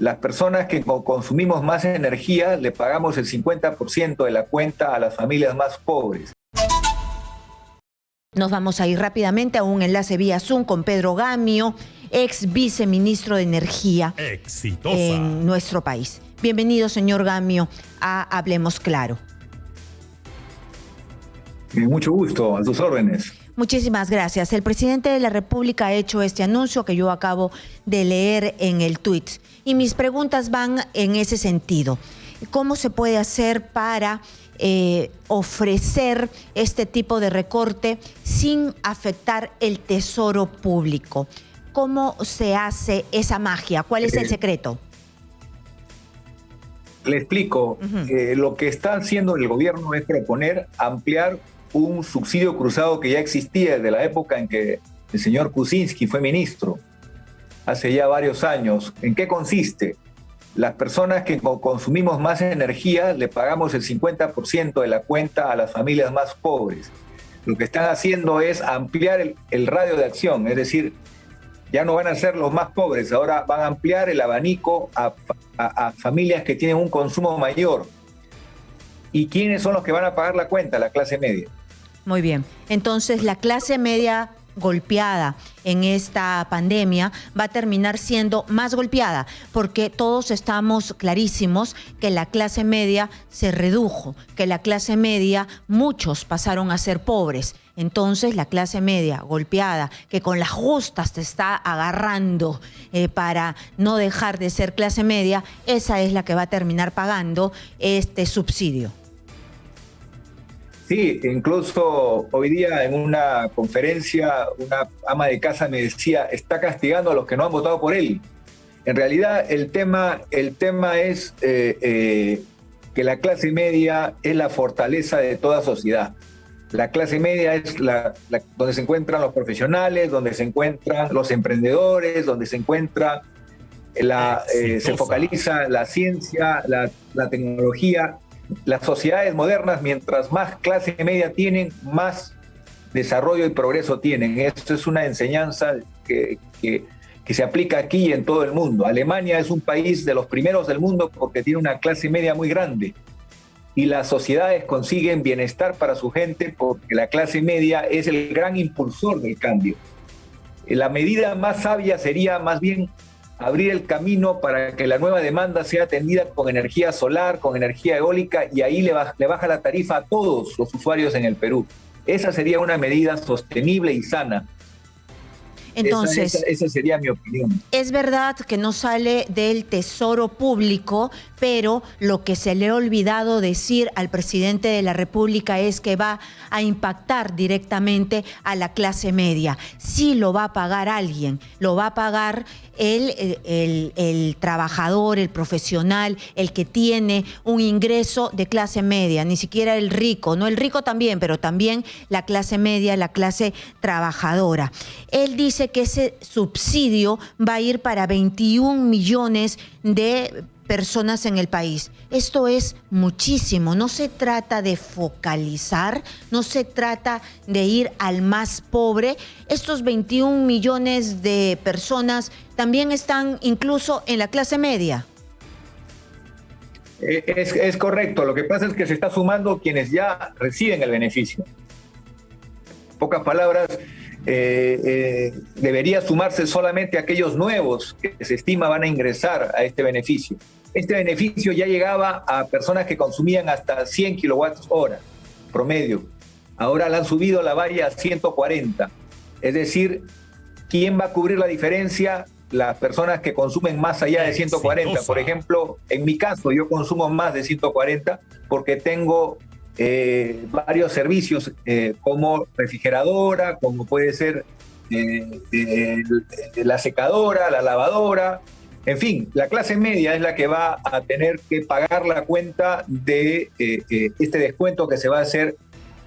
Las personas que consumimos más energía le pagamos el 50% de la cuenta a las familias más pobres. Nos vamos a ir rápidamente a un enlace vía Zoom con Pedro Gamio, ex viceministro de Energía en nuestro país. Bienvenido, señor Gamio, a Hablemos Claro. Mucho gusto, a sus órdenes. Muchísimas gracias. El presidente de la República ha hecho este anuncio que yo acabo de leer en el tuit. Y mis preguntas van en ese sentido. ¿Cómo se puede hacer para ofrecer este tipo de recorte sin afectar el tesoro público? ¿Cómo se hace esa magia? ¿Cuál es el secreto? Le explico. Lo que está haciendo el gobierno es proponer ampliar un subsidio cruzado que ya existía desde la época en que el señor Kuczynski fue ministro, hace ya varios años. ¿En qué consiste? Las personas que consumimos más energía le pagamos el 50% de la cuenta a las familias más pobres. Lo que están haciendo es ampliar el radio de acción, es decir, ya no van a ser los más pobres, ahora van a ampliar el abanico a familias que tienen un consumo mayor. ¿Y quiénes son los que van a pagar la cuenta? La clase media. Muy bien. Entonces, la clase media golpeada en esta pandemia va a terminar siendo más golpeada, porque todos estamos clarísimos que la clase media se redujo, que la clase media, muchos pasaron a ser pobres. Entonces, la clase media golpeada, que con las justas te está agarrando para no dejar de ser clase media, esa es la que va a terminar pagando este subsidio. Sí, incluso hoy día en una conferencia una ama de casa me decía, está castigando a los que no han votado por él. En realidad el tema es que la clase media es la fortaleza de toda sociedad. La clase media es donde se encuentran los profesionales, donde se encuentran los emprendedores, donde se encuentra se focaliza la ciencia, la tecnología. Las sociedades modernas, mientras más clase media tienen, más desarrollo y progreso tienen. Esto es una enseñanza que se aplica aquí y en todo el mundo. Alemania es un país de los primeros del mundo porque tiene una clase media muy grande. Y las sociedades consiguen bienestar para su gente porque la clase media es el gran impulsor del cambio. La medida más sabia sería más bien abrir el camino para que la nueva demanda sea atendida con energía solar, con energía eólica, y ahí le baja la tarifa a todos los usuarios en el Perú. Esa sería una medida sostenible y sana. Entonces, esa sería mi opinión. Es verdad que no sale del tesoro público, pero lo que se le ha olvidado decir al presidente de la República es que va a impactar directamente a la clase media. Sí lo va a pagar alguien, lo va a pagar el trabajador, el profesional, el que tiene un ingreso de clase media, ni siquiera el rico, no, el rico también, pero también la clase media, la clase trabajadora. Él dice que ese subsidio va a ir para 21 millones de personas en el país. Esto es muchísimo. No se trata de focalizar, no se trata de ir al más pobre. Estos 21 millones de personas también están incluso en la clase media. Es correcto. Lo que pasa es que se está sumando quienes ya reciben el beneficio. En pocas palabras, debería sumarse solamente aquellos nuevos que se estima van a ingresar a este beneficio. Este beneficio ya llegaba a personas que consumían hasta 100 kilowatts hora promedio. Ahora la han subido la valla a 140. Es decir, ¿quién va a cubrir la diferencia? Las personas que consumen más allá de 140. Por ejemplo, en mi caso, yo consumo más de 140 porque tengo varios servicios como refrigeradora, como puede ser la secadora, la lavadora. En fin, la clase media es la que va a tener que pagar la cuenta de este descuento que se va a hacer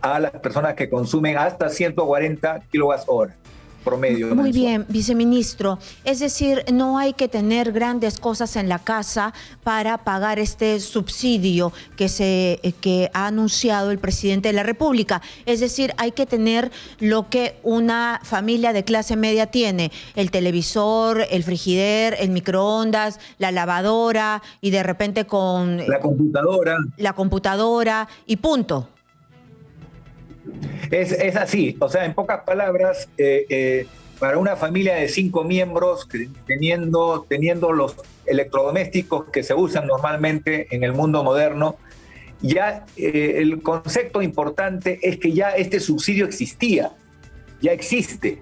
a las personas que consumen hasta 140 kilowatts hora. promedio Muy mensual. bien, viceministro. Es decir, no hay que tener grandes cosas en la casa para pagar este subsidio que ha anunciado el presidente de la República. Es decir, hay que tener lo que una familia de clase media tiene: el televisor, el frigider, el microondas, la lavadora y de repente con la computadora y punto. Es así, o sea, en pocas palabras, para una familia de 5 miembros, teniendo los electrodomésticos que se usan normalmente en el mundo moderno, ya el concepto importante es que ya este subsidio existía, ya existe,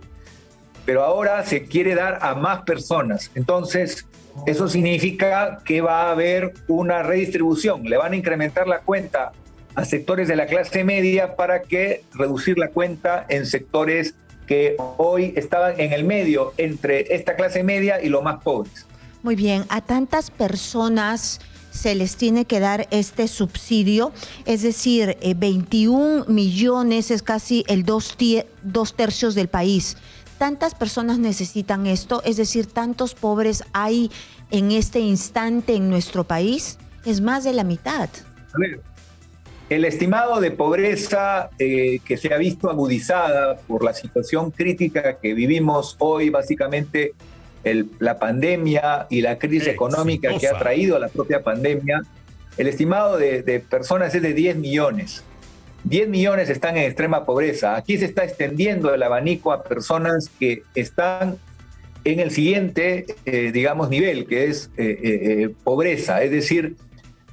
pero ahora se quiere dar a más personas. Entonces, eso significa que va a haber una redistribución, le van a incrementar la cuenta a sectores de la clase media para que reducir la cuenta en sectores que hoy estaban en el medio entre esta clase media y los más pobres. Muy bien, a tantas personas se les tiene que dar este subsidio, es decir, 21 millones es casi el 2/3 del país. ¿Tantas personas necesitan esto? Es decir, ¿tantos pobres hay en este instante en nuestro país? Es más de la mitad. A ver, el estimado de pobreza que se ha visto agudizada por la situación crítica que vivimos hoy, básicamente la pandemia y la crisis económica que ha traído la propia pandemia, el estimado de personas es de 10 millones. 10 millones están en extrema pobreza. Aquí se está extendiendo el abanico a personas que están en el siguiente, digamos, nivel, que es pobreza, es decir,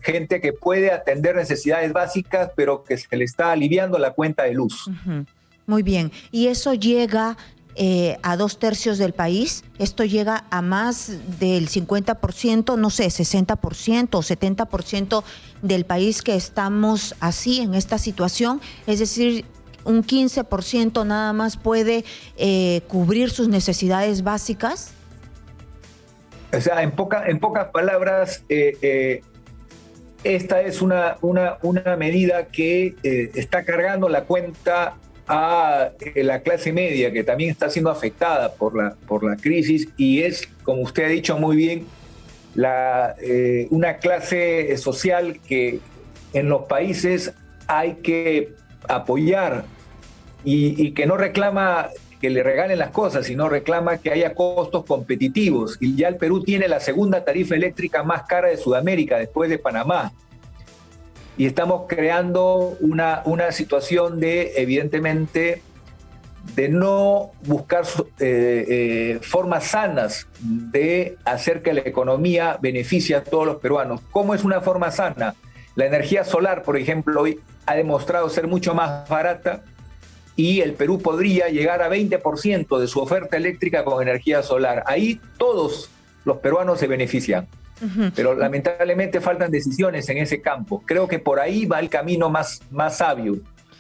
gente que puede atender necesidades básicas, pero que se le está aliviando la cuenta de luz. Uh-huh. Muy bien. ¿Y eso llega a 2/3 del país? ¿Esto llega a más del 50%, no sé, 60% o 70% del país que estamos así, en esta situación? Es decir, un 15% nada más puede cubrir sus necesidades básicas. O sea, en pocas palabras, esta es una medida que está cargando la cuenta a la clase media, que también está siendo afectada por la crisis, y es, como usted ha dicho muy bien, una clase social que en los países hay que apoyar y que no reclama que le regalen las cosas, sino reclama que haya costos competitivos. Y ya el Perú tiene la segunda tarifa eléctrica más cara de Sudamérica, después de Panamá. Y estamos creando una situación evidentemente, de no buscar formas sanas de hacer que la economía beneficie a todos los peruanos. ¿Cómo es una forma sana? La energía solar, por ejemplo, hoy ha demostrado ser mucho más barata, y el Perú podría llegar a 20% de su oferta eléctrica con energía solar. Ahí todos los peruanos se benefician. Uh-huh. Pero lamentablemente faltan decisiones en ese campo. Creo que por ahí va el camino más sabio,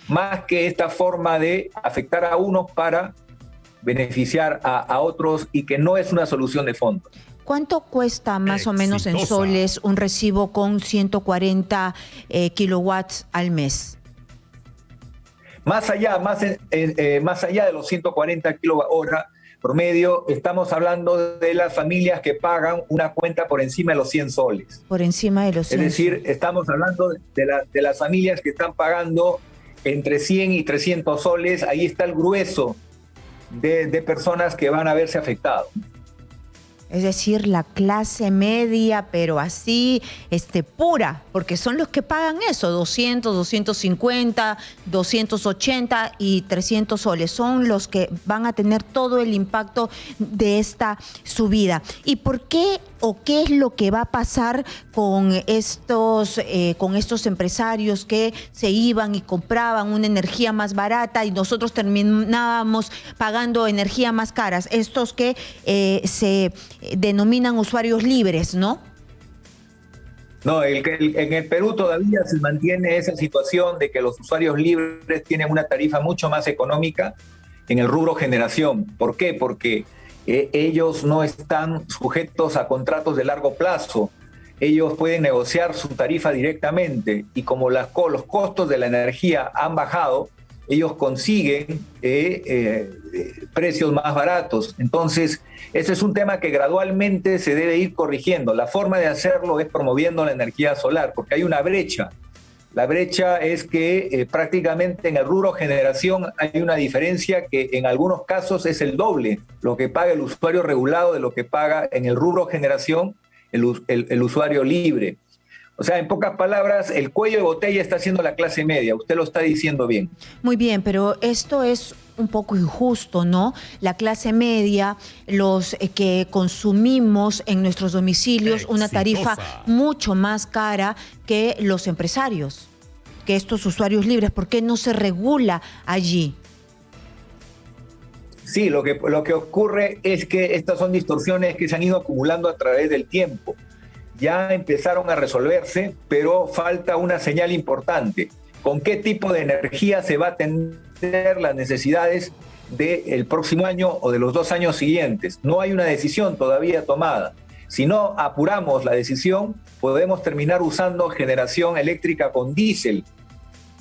más que esta forma de afectar a unos para beneficiar a otros, y que no es una solución de fondo. ¿Cuánto cuesta más o menos en soles un recibo con 140 kilowatts al mes? Más allá de los 140 kilowatt-hora promedio, estamos hablando de las familias que pagan una cuenta por encima de los 100 soles. Por encima de los 100. Es decir, estamos hablando de las familias que están pagando entre 100 y 300 soles. Ahí está el grueso de personas que van a verse afectados. Es decir, la clase media, pero así, pura, porque son los que pagan eso, 200, 250, 280 y 300 soles. Son los que van a tener todo el impacto de esta subida. ¿Y por qué o qué es lo que va a pasar con estos empresarios que se iban y compraban una energía más barata y nosotros terminábamos pagando energía más caras? Estos que se denominan usuarios libres, ¿no? No, en el Perú todavía se mantiene esa situación de que los usuarios libres tienen una tarifa mucho más económica en el rubro generación. ¿Por qué? Porque ellos no están sujetos a contratos de largo plazo. Ellos pueden negociar su tarifa directamente, y como los costos de la energía han bajado, ellos consiguen precios más baratos. Entonces, ese es un tema que gradualmente se debe ir corrigiendo. La forma de hacerlo es promoviendo la energía solar, porque hay una brecha. La brecha es que prácticamente en el rubro generación hay una diferencia que en algunos casos es el doble lo que paga el usuario regulado de lo que paga en el rubro generación el usuario libre. O sea, en pocas palabras, el cuello de botella está haciendo la clase media. Usted lo está diciendo bien. Muy bien, pero esto es un poco injusto, ¿no? La clase media, los que consumimos en nuestros domicilios una tarifa mucho más cara que los empresarios, que estos usuarios libres. ¿Por qué no se regula allí? Sí, lo que ocurre es que estas son distorsiones que se han ido acumulando a través del tiempo. Ya empezaron a resolverse, pero falta una señal importante. ¿Con qué tipo de energía se va a atender las necesidades del próximo año o de los 2 años siguientes? No hay una decisión todavía tomada. Si no apuramos la decisión, podemos terminar usando generación eléctrica con diésel.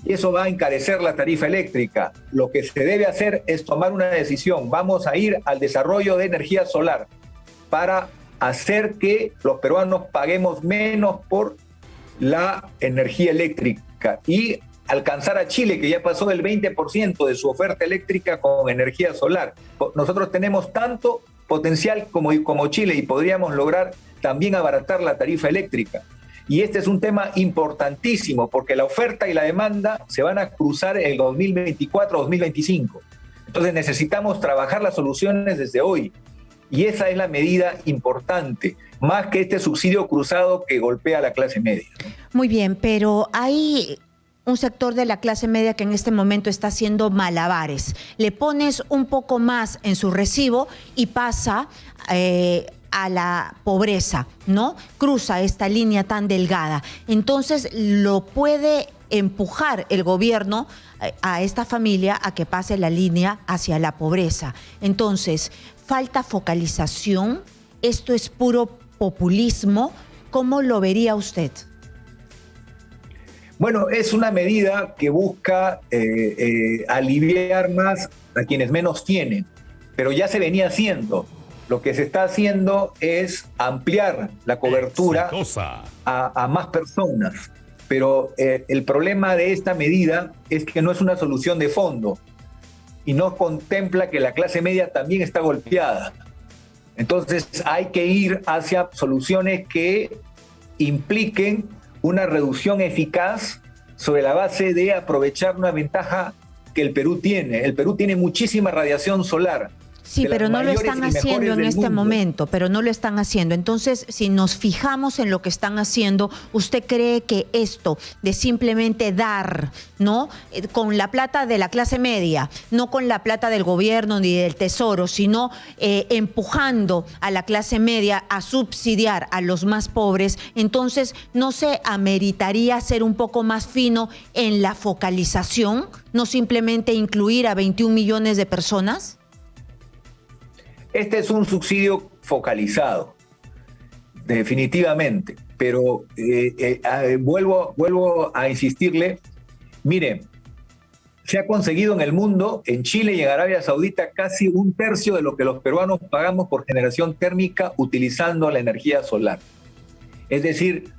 Y eso va a encarecer la tarifa eléctrica. Lo que se debe hacer es tomar una decisión. Vamos a ir al desarrollo de energía solar para hacer que los peruanos paguemos menos por la energía eléctrica y alcanzar a Chile, que ya pasó del 20% de su oferta eléctrica con energía solar. Nosotros tenemos tanto potencial como Chile y podríamos lograr también abaratar la tarifa eléctrica. Y este es un tema importantísimo porque la oferta y la demanda se van a cruzar en el 2024-2025. Entonces necesitamos trabajar las soluciones desde hoy. Y esa es la medida importante, más que este subsidio cruzado que golpea a la clase media. Muy bien, pero hay un sector de la clase media que en este momento está haciendo malabares. Le pones un poco más en su recibo y pasa a la pobreza, ¿no? Cruza esta línea tan delgada. Entonces lo puede empujar el gobierno a esta familia a que pase la línea hacia la pobreza. Entonces, falta focalización, esto es puro populismo. ¿Cómo lo vería usted? Bueno, es una medida que busca aliviar más a quienes menos tienen, pero ya se venía haciendo. Lo que se está haciendo es ampliar la cobertura a más personas. Pero el problema de esta medida es que no es una solución de fondo y no contempla que la clase media también está golpeada. Entonces hay que ir hacia soluciones que impliquen una reducción eficaz sobre la base de aprovechar una ventaja que el Perú tiene. El Perú tiene muchísima radiación solar. Sí, pero no lo están haciendo en este momento, pero no lo están haciendo. Entonces, si nos fijamos en lo que están haciendo, ¿usted cree que esto de simplemente dar, ¿no? Con la plata de la clase media, no con la plata del gobierno ni del tesoro, sino empujando a la clase media a subsidiar a los más pobres, entonces no se ameritaría ser un poco más fino en la focalización, no simplemente incluir a 21 millones de personas? Este es un subsidio focalizado, definitivamente, pero vuelvo a insistirle, mire, se ha conseguido en el mundo, en Chile y en Arabia Saudita, casi 1/3 de lo que los peruanos pagamos por generación térmica utilizando la energía solar. Es decir,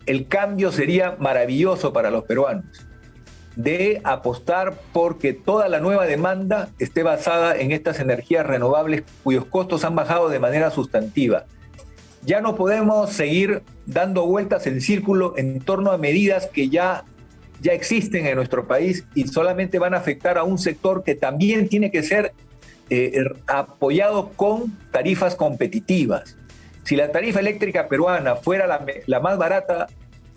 el cambio sería maravilloso para los peruanos, de apostar porque toda la nueva demanda esté basada en estas energías renovables cuyos costos han bajado de manera sustantiva. Ya no podemos seguir dando vueltas en círculo en torno a medidas que ya existen en nuestro país y solamente van a afectar a un sector que también tiene que ser apoyado con tarifas competitivas. Si la tarifa eléctrica peruana fuera la más barata,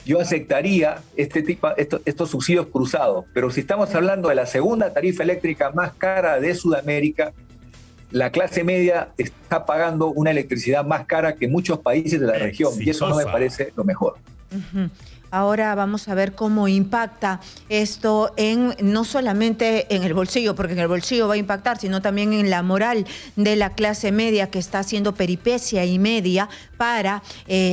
yo aceptaría estos subsidios cruzados, pero si estamos hablando de la segunda tarifa eléctrica más cara de Sudamérica, la clase media está pagando una electricidad más cara que muchos países de la región y eso no me parece lo mejor. Ujú. Ahora vamos a ver cómo impacta esto no solamente en el bolsillo, porque en el bolsillo va a impactar, sino también en la moral de la clase media que está haciendo peripecia y media para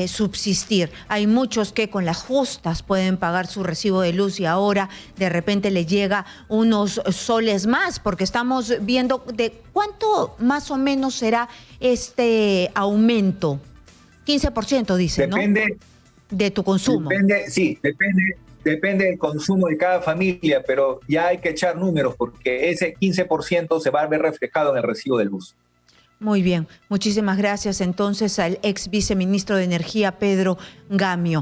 subsistir. Hay muchos que con las justas pueden pagar su recibo de luz y ahora de repente le llega unos soles más, porque estamos viendo de cuánto más o menos será este aumento. 15% dice, ¿no? Depende, De tu consumo. depende del consumo de cada familia, pero ya hay que echar números porque ese 15% se va a ver reflejado en el recibo de luz. Muy bien, muchísimas gracias entonces al ex viceministro de Energía, Pedro Gamio.